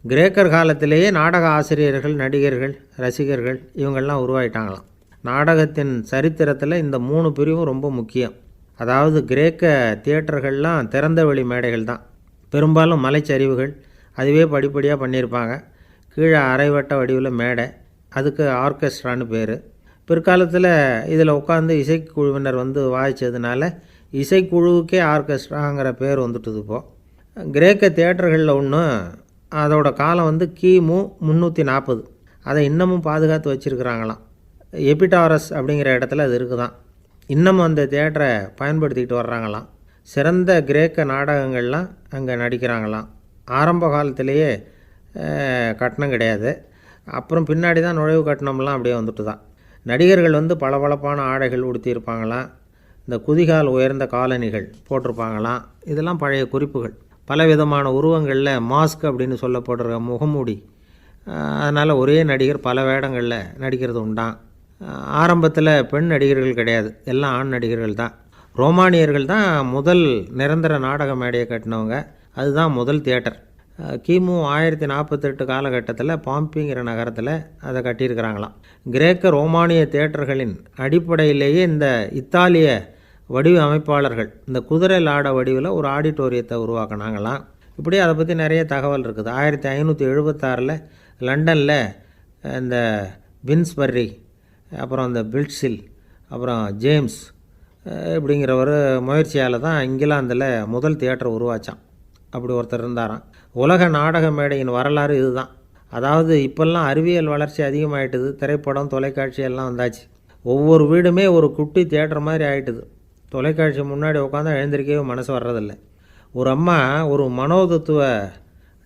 கிரேக்கர் காலத்திலேயே நாடக ஆசிரியர்கள், நடிகர்கள், ரசிகர்கள் இவங்கள்லாம் உருவாயிட்டாங்களாம். நாடகத்தின் சரித்திரத்தில் இந்த 3 பிரிவும் ரொம்ப முக்கியம். அதாவது கிரேக்க தியேட்டர்கள்லாம் திறந்த வெளி மேடைகள் தான். பெரும்பாலும் மலைச்சரிவுகள், அதுவே படிப்படியாக பண்ணியிருப்பாங்க. கீழே அரைவட்ட வடிவில் மேடை, அதுக்கு ஆர்கெஸ்ட்ரான்னு பேர். பிற்காலத்தில் இதில் உட்காந்து இசைக்குழுவினர் வந்து வாய்ச்சதுனால இசைக்குழுவுக்கே ஆர்கெஸ்ட்ராங்கிற பேர் வந்துட்டுது. இப்போது கிரேக்க தியேட்டர்களில் ஒன்று, அதோட காலம் வந்து கிமு 340. அதை இன்னமும் பாதுகாத்து வச்சுருக்கிறாங்களாம். எபிடாரஸ் அப்படிங்கிற இடத்துல அது இருக்குதான். இன்னமும் அந்த தியேட்டரை பயன்படுத்திக்கிட்டு வர்றாங்களாம். சிறந்த கிரேக்க நாடகங்கள்லாம் அங்கே நடிக்கிறாங்களாம். ஆரம்ப காலத்திலேயே கட்டணம் கிடையாது. அப்புறம் பின்னாடி தான் நுழைவு கட்டணம்லாம் அப்படியே வந்துட்டு தான். நடிகர்கள் வந்து பளபளப்பான ஆடைகள் உடுத்தியிருப்பாங்களாம். இந்த குதிகால் உயர்ந்த காலணிகள் போட்டிருப்பாங்களாம். இதெல்லாம் பழைய குறிப்புகள். பலவிதமான உருவங்களில் மாஸ்க் அப்படின்னு சொல்லப்படுற முகமூடி. அதனால் ஒரே நடிகர் பல வேடங்களில் நடிக்கிறது உண்டான். ஆரம்பத்தில் பெண் நடிகர்கள் கிடையாது, எல்லாம் ஆண் நடிகர்கள் தான். ரோமானியர்கள் தான் முதல் நிரந்தர நாடக மேடையை கட்டினவங்க. அதுதான் முதல் தியேட்டர். கிமு 1048 காலகட்டத்தில் பாம்பிங்கிற நகரத்தில் அதை கட்டியிருக்கிறாங்களாம். கிரேக்க ரோமானிய தியேட்டர்களின் அடிப்படையிலேயே இந்த இத்தாலிய வடிவ அமைப்பாளர்கள் இந்த குதிரை லாட வடிவில் ஒரு ஆடிட்டோரியத்தை உருவாக்கினாங்களாம். இப்படி அதை பற்றி நிறைய தகவல் இருக்குது. 1576 லண்டனில் இந்த வின்ஸ்பர்ரி, அப்புறம் இந்த பில்ட்ஸில், அப்புறம் ஜேம்ஸ் இப்படிங்கிற ஒரு முயற்சியால் தான் இங்கிலாந்தில் முதல் தியேட்டர் உருவாச்சான். அப்படி ஒருத்தர் இருந்தாராம். உலக நாடக மேடையின் வரலாறு இதுதான். அதாவது இப்போல்லாம் அறிவியல் வளர்ச்சி அதிகமாகிட்டுது. திரைப்படம், தொலைக்காட்சி எல்லாம் வந்தாச்சு. ஒவ்வொரு வீடுமே ஒரு குட்டி தியேட்டர் மாதிரி ஆகிட்டுது. தொலைக்காட்சி முன்னாடி உட்காந்தா எழுந்திருக்கவே மனசு வர்றதில்லை. ஒரு அம்மா ஒரு மனோதத்துவ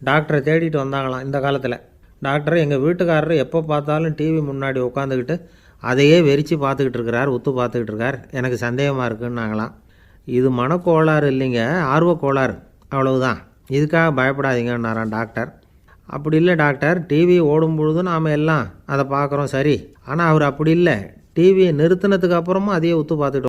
டாக்டரை தேடிட்டு வந்தாங்களாம் இந்த காலத்தில். டாக்டர், எங்கள் வீட்டுக்காரர் எப்போ பார்த்தாலும் டிவி முன்னாடி உட்காந்துக்கிட்டு அதையே வெறிச்சு பார்த்துக்கிட்டு இருக்கிறார், உத்து பார்த்துக்கிட்டு இருக்கார், எனக்கு சந்தேகமாக இருக்குன்னாங்களாம். இது மனக்கோளாறு இல்லைங்க, ஆர்வக்கோளாறு, அவ்வளவுதான், இதுக்காக பயப்படாதீங்கன்னாரான் டாக்டர். அப்படி இல்லை டாக்டர், டிவி ஓடும் பொழுது நாம் எல்லாம் அதை பார்க்குறோம் சரி, ஆனால் அவர் அப்படி இல்லை, டிவியை நிறுத்தினதுக்கு அப்புறமும் அதையே உத்து பார்த்துட்டு